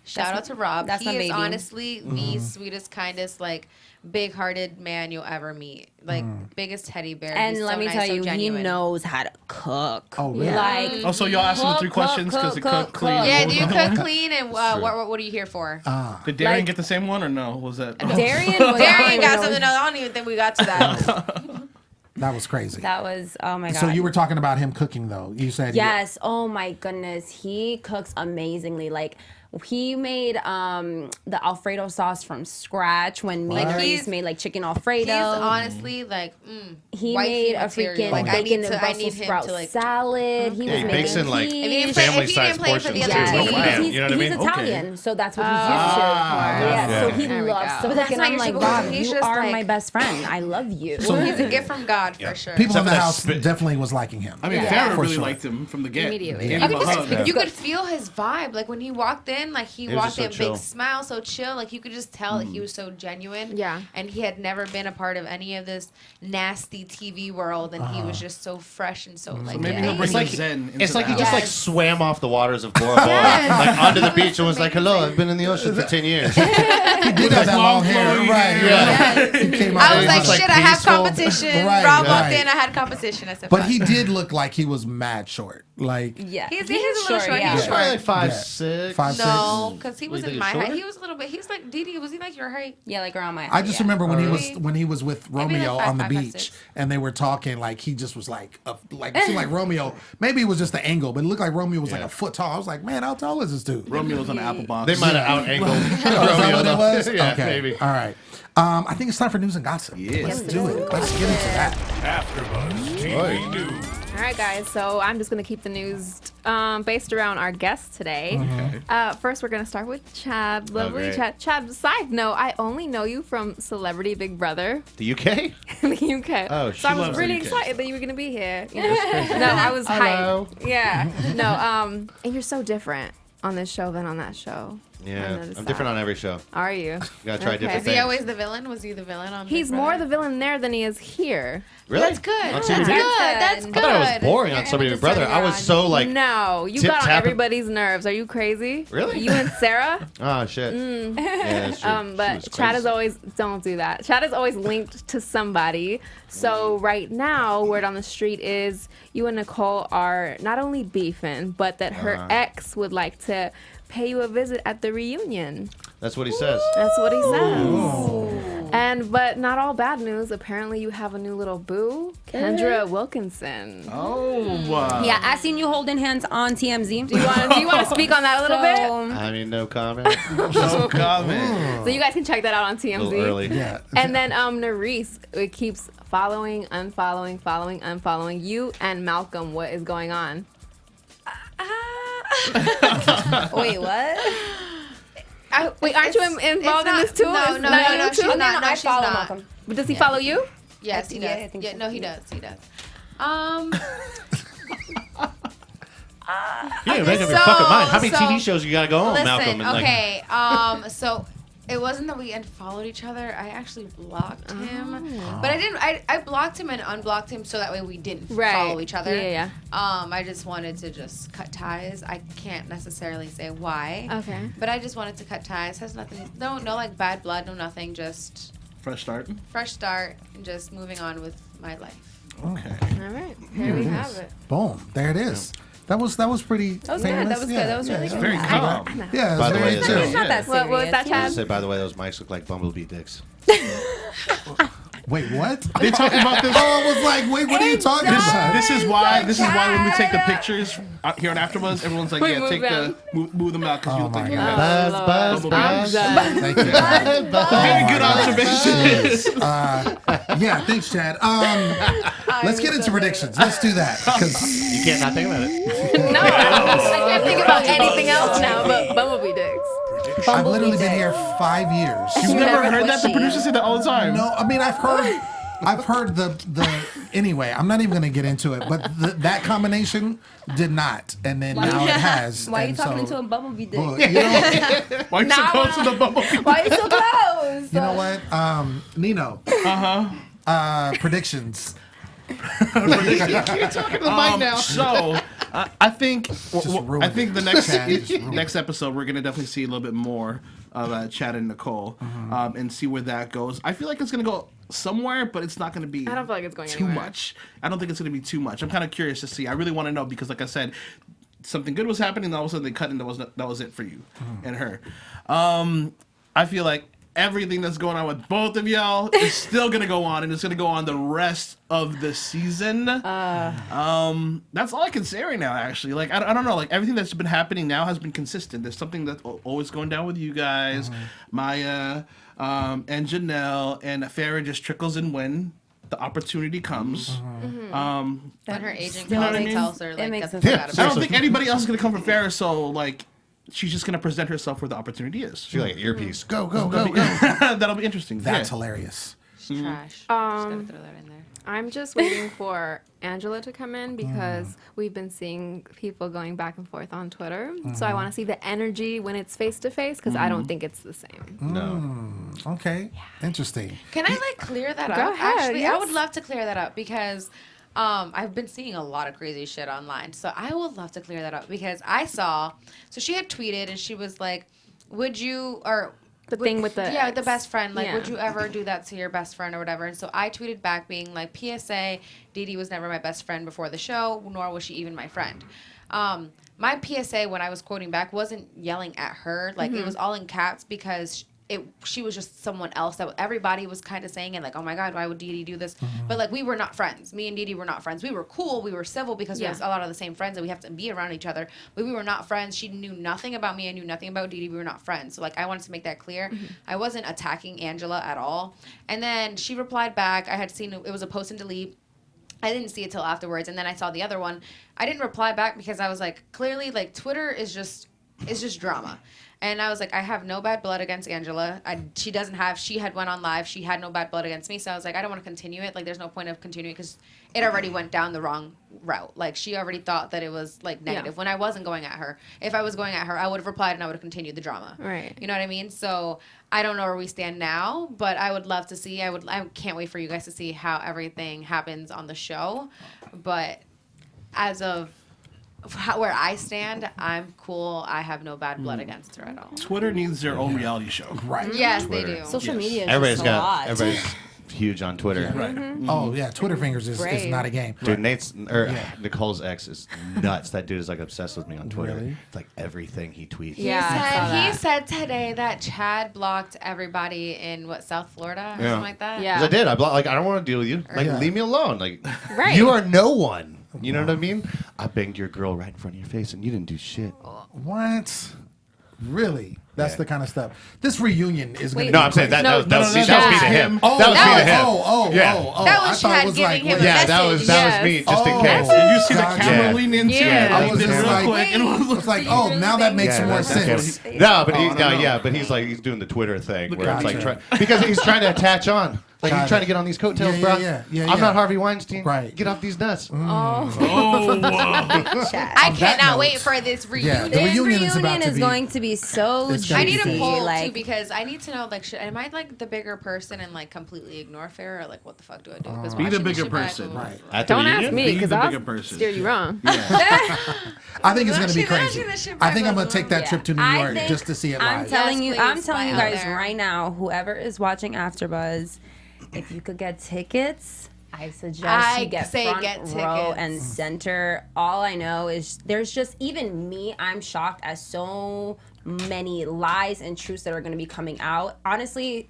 Shout out to Rob. That's he my is baby. honestly the sweetest, kindest, like, big-hearted man you'll ever meet. Like, biggest teddy bear. And He's let so me nice, tell so you, genuine. he knows how to cook. Oh, really? Like, So y'all asked him the 3 questions because he cooked clean. Yeah, do you cook clean? And what are you here for? Did Darian get the same one or no? Was that Darian got something. No, I don't even think we got to that. That was crazy. That was, oh my God. So you were talking about him cooking, though. You said Yes. Oh my goodness. He cooks amazingly. Like, he made the Alfredo sauce from scratch when Nurys made like chicken Alfredo. He's honestly like, he made a freaking bacon and Brussels sprout salad. He was bakes in like quiche. family-sized portions. You know what I mean? He's Italian, so that's what he's used to. Yeah, so he loves to cook, and I'm like, Rob, you are my best friend. I love you. So he's a gift from God for sure. People in the house definitely was liking him. I mean, Farrah really liked him from the get. Immediately. You could feel his vibe. Like, when he walked in, like, he walked in, big smile, so chill. Like, you could just tell that he was so genuine. Yeah. And he had never been a part of any of this nasty TV world, and he was just so fresh and so, like, maybe he'll bring like, Zen into it's like the he just house. like swam off the waters of Bora Bora, like onto the beach and was like, hello, I've been in the ocean for 10 years. He did have that long hair. Right. Yeah. He came I out. was like, just, like, shit, I have peaceful. competition. Right, Rob walked right. in, I had competition. I said, But fuck. he did look like he was mad short. Like, Yeah. He's a little short. yeah. He's He's probably short. like 5'6". 5'6". No, because he What, was you in think my he's height. shorter? He was a little bit. He's like Didi. Was he like your height? Yeah, like around my height. I just remember when he was with Maybe like Romeo 5'5", on the 5'6". beach, and they were talking. Like, he just was like it seemed like Romeo. Maybe it was just the angle, but it looked like Romeo was like a foot tall. I was like, man, how tall is this dude? Romeo was on the apple box. They might have out-angled Is that Romeo. what it was? Yeah, Okay. maybe. All right. I think it's time for news and gossip. Let's do it. Let's get into that. AfterBuzz TV News. All right, guys. So I'm just going to keep the news based around our guests today. First, we're going to start with Chad. Lovely great. Chad. Chad, side note, I only know you from Celebrity Big Brother The UK? in the UK. Oh, so I was loves the really UK. excited that you were going to be here. You know? No, I was Hello. hyped. Yeah. No, and you're so different on this show than on that show. I Yeah, noticed I'm that. different on every show. Are you? Gotta try different Is he things. always the villain? Was he the villain on? He's Big more Brother? the villain there than he is here. Really? That's good. On That's TV? good. That's good. I thought I was boring on Celebrity Big Brother. I was so like, No, you got on tip-tapping. everybody's nerves. Are you crazy? Really? You and Sarah? oh shit. Yeah, that's true. She But was Chad crazy. is always, don't do that. Chad is always linked to somebody. So right now, word on the street is you and Nicole are not only beefing, but that her ex would like to pay you a visit at the reunion. That's what he says. That's what he says. But not all bad news. Apparently, you have a new little boo, Kendra Wilkinson. Oh. Yeah, I seen you holding hands on TMZ. Do you want to speak on that a little bit? I mean, no comment. No comment. So you guys can check that out on A TMZ. little early. Yeah. And then Nurys, it keeps following, unfollowing you and Malcolm. What is going on? Wait, what? Wait, aren't you involved in this too? No, Is no, that no, you no, she's too? not. No, I she's follow not. Malcolm. But does he follow you? Yes, he does. Yeah, I think Yeah, so. no, he does. He does. You didn't make up your fucking mind. How many so- TV shows you gotta go on, Listen, Malcolm? And, okay. So it wasn't that we unfollowed each other. I actually blocked him, but I didn't. I blocked him and unblocked him so that way we didn't follow each other. Yeah. I just wanted to just cut ties. I can't necessarily say why. Okay. But I just wanted to cut ties. Has nothing. No like bad blood. No nothing. Just Fresh start. fresh start and just moving on with my life. Okay. All right. Here we have it. Boom. There it is. That was pretty. That was good. painless. That was good. That was really good. Very calm. Yeah, it By was the very way, chill. It's not that serious. What was that, I Chad? say, by the way, those mics look like bumblebee dicks. Wait, what? They talking about this. Oh, I was like, wait, what are you talking about? This is why when we take the pictures here on AfterBuzz, everyone's like, yeah, take the move them out because you look like you have Buzz. Thank you. very good observation. Yeah, thanks, Chad. Let's get into predictions. Let's do that because You can't not think about it. No, I can't think about anything else now but bumblebee dicks. I've literally been here 5 years. You've never heard that? The producers say that all the time. No, I mean I've heard the anyway. I'm not even gonna get into it, but that combination did not, and then now it has. Why are you and talking so, into a bumblebee dick? well, you know, Why are you so close to the bumblebee? Why are you so close? you know what? Nino. Predictions. You're talking to the mic now. So I think ruined I think the Chad just ruined next episode we're gonna definitely see a little bit more of Chad and Nicole and see where that goes. I feel like it's gonna go somewhere, but it's not gonna be. I don't feel like it's going too anywhere. much. I don't think it's gonna be too much. I'm kind of curious to see. I really want to know because, like I said, something good was happening. And all of a sudden they cut and that was it for you and her. I feel like everything that's going on with both of y'all is still gonna go on, and it's gonna go on the rest of the season. That's all I can say right now. Actually, like I don't know. Like everything that's been happening now has been consistent. There's something that's always going down with you guys, Maya, and Janelle, and Farrah just trickles in when the opportunity comes. When her agent You know calls what I and mean? tells her, It like, makes get the sense. fuck out of I here. don't think anybody else is gonna come from Farrah. So like, she's just gonna present herself where the opportunity is. She's like an earpiece. Go, go, go, go. That'll be interesting. That's Yeah. hilarious. She's trash. Just gotta throw that in there. I'm just waiting for Angela to come in because we've been seeing people going back and forth on Twitter. So I want to see the energy when it's face to face because I don't think it's the same. No. Okay, interesting. Can I like clear that up? Go ahead, Actually, I yes. would love to clear that up because I've been seeing a lot of crazy shit online. So I would love to clear that up because I saw. So she had tweeted and she was like, "Would you or." The thing with the the ex. best friend, like, Yeah. would you ever do that to your best friend or whatever? And so I tweeted back being like, PSA, Dee was never my best friend before the show, nor was she even my friend. My PSA when I was quoting back wasn't yelling at her, like it was all in caps because she was just someone else that everybody was kind of saying it, like, oh my God, why would Dee do this? But like we were not friends. Me and Dee were not friends. We were cool, we were civil because we have a lot of the same friends and we have to be around each other. But we were not friends. She knew nothing about me. I knew nothing about Dee. We were not friends. So like I wanted to make that clear. I wasn't attacking Angela at all. And then she replied back. I had seen it was a post and delete. I didn't see it till afterwards, and then I saw the other one. I didn't reply back because I was like, clearly, like Twitter is just drama. And I was like, I have no bad blood against Angela. She had went on live. She had no bad blood against me. So I was like, I don't want to continue it. Like, there's no point of continuing because it already went down the wrong route. Like, she already thought that it was, like, negative when I wasn't going at her. If I was going at her, I would have replied and I would have continued the drama. Right. You know what I mean? So I don't know where we stand now, but I would love to see. I can't wait for you guys to see how everything happens on the show. But as of where I stand, I'm cool. I have no bad blood against her at all. Twitter needs their own reality show. Right. Yes, Twitter. they do. Social media is Everybody's just a lot. got. Everybody's huge on Twitter. Right. Oh yeah, Twitter fingers is Great. not a game. Dude, Nicole's ex is nuts. That dude is like obsessed with me on Twitter. Really? It's like everything he tweets. Yeah, I saw He that. said today that Chad blocked everybody in South Florida or Yeah. something like that. Yeah. 'Cause I did. I don't want to deal with you. Like, Yeah. leave me alone. Like, Right. you are no one. You know what I mean? I banged your girl right in front of your face, and you didn't do shit. What? Really? That's Yeah. the kind of stuff. This reunion is going to be No, I'm saying crazy. that was me to him. Oh, that was me to him. Yeah. That I was thought it Chad was giving like, him a wait, Yeah, that was Yes. me, just in Oh. case. Did you see the Gotcha. camera lean into Yeah. it? I Like, was did just it real like, quick, and it was like, oh, now that makes more that's sense. him. No, but I don't know. but he's like he's doing the Twitter thing where it's like Gotcha. because he's trying to attach on. Like Got he's trying it. to get on these coattails, Yeah, bro. yeah, I'm yeah. not Harvey Weinstein. Right. Get off these nuts. Oh. Oh, wow. I that cannot note- wait for this Yeah, reunion. the reunion is about to be. going to be so It's gonna I be need a crazy. poll like, too because I need to know like am I like the bigger person and like completely ignore Farrah or like what the fuck do I do? 'Cause Be the watching bigger this shit back, person. Right. At the Don't ask reunion? me Be because the I'll bigger person. steer you wrong. I think it's going to be Watching crazy. this shit I think back I'm going was to take that Yeah. trip to New I York think- just to see it I'm live. telling you, I'm please, telling you fly out guys there. right now, whoever is watching AfterBuzz, if you could get tickets I suggest you get say front get row tickets. and center. All I know is there's just, even me, I'm shocked at so many lies and truths that are going to be coming out. Honestly,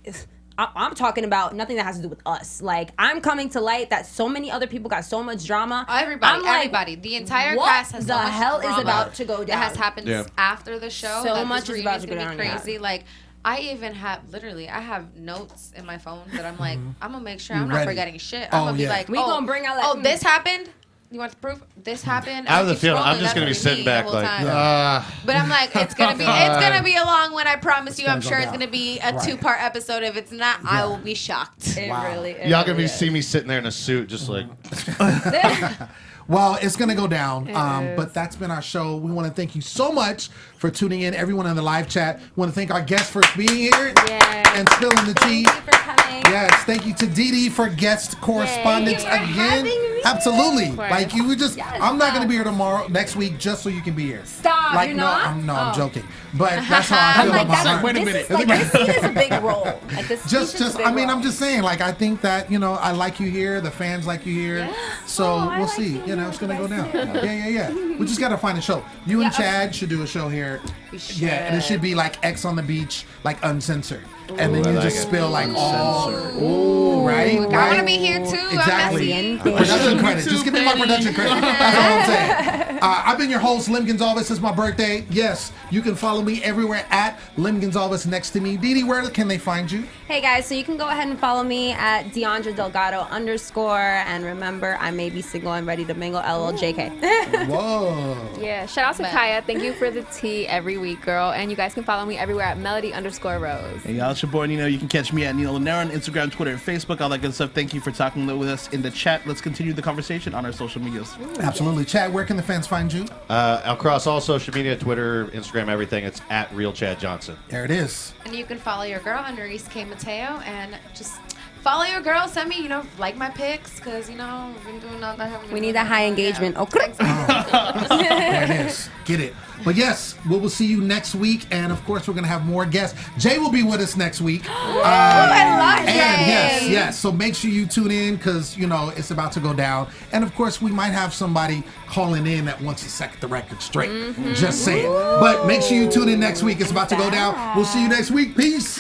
I'm talking about nothing that has to do with us. Like, I'm coming to light that so many other people got so much drama. Everybody. The entire cast has so what much the hell drama is about to go down? that has happened after the show. So that much this is about to reunion's go gonna be down, crazy. yeah. Like, I even have, I have notes in my phone that I'm like, I'm going to make sure I'm not ready. forgetting shit. Oh, I'm going to yeah. be like, We gonna bring out that- this happened? You want the proof? This happened? I have And the keep feeling I'm scrolling. just gonna be That's sitting me the back whole like, time. But I'm like, it's gonna be a long one. I promise you. I'm gonna sure go it's down. gonna be a Right. 2-part episode. If it's not, I will be shocked. It really is. Y'all gonna be see me sitting there in a suit, just like Well, it's going to go down. But that's been our show. We want to thank you so much for tuning in. Everyone in the live chat. We want to thank our guests for being here and spilling the tea. Thank you for coming. Yes, thank you to Dee Dee for guest correspondence Thank you for again. having me. Absolutely. course. Like you would just, Yes, I'm not going to be here tomorrow, next week, just so you can be here. Stop, Like, you're no, not? I'm joking. But that's how I I'm feel like, about that's, my Wait a this minute. is like, this scene is a big role. Like, this just speech is a big I mean, role. I'm just saying, like, I think that, I like you here, the fans like you here. So I we'll like see. seeing It's you gonna go guys down. too. Yeah. We just gotta find a show. You and Chad should do a show here. Yeah, and it should be like X on the beach, like uncensored. And then I you like just it. spill like all. Ooh, right? I want to be here too. Exactly. I'm Production credit. Just give me my production credit. That's all I'm saying. I've been your host, Lem Gonsalves. It's my birthday. Yes, you can follow me everywhere at Lem Gonsalves next to me. Dee Dee, where can they find you? Hey guys, so you can go ahead and follow me at Diandra Delgado _ and remember, I may be single and ready to mingle. LLJK. Whoa. Yeah, shout out to Kaya. Thank you for the tea every week, girl. And you guys can follow me everywhere at Melody _Rose. Hey, y'all, it's your boy Nino. You can catch me at Nino Llanera on Instagram, Twitter, and Facebook, all that good stuff. Thank you for talking with us in the chat. Let's continue the conversation on our social medias. Absolutely. Chad, where can the fans find you? across all social media, Twitter, Instagram, everything. It's at Real Chad Johnson. There it is. And you can follow your girl, Nurys Mateo, and just follow your girl. Send me, like my pics, because, we've been doing all that. We need that high engagement. Okay. There it is. Get it. But yes, we will see you next week. And of course, we're going to have more guests. Jay will be with us next week. I love And yes. So make sure you tune in because, it's about to go down. And of course, we might have somebody calling in that wants to set the record straight. Just saying. But make sure you tune in next week. It's about to go down. We'll see you next week. Peace.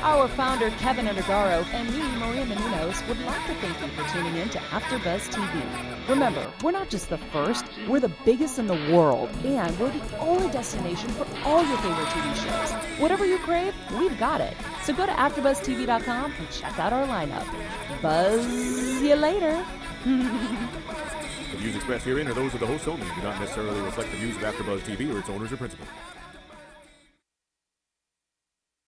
Our founder, Kevin Undergaro, and me, Maria Menounos, would like to thank you for tuning in to AfterBuzz TV. Remember, we're not just the first, we're the biggest in the world, and we're the only destination for all your favorite TV shows. Whatever you crave, we've got it. So go to AfterBuzzTV.com and check out our lineup. Buzz you later. The views expressed herein are those of the host only and do not necessarily reflect the views of AfterBuzz TV or its owners or principals.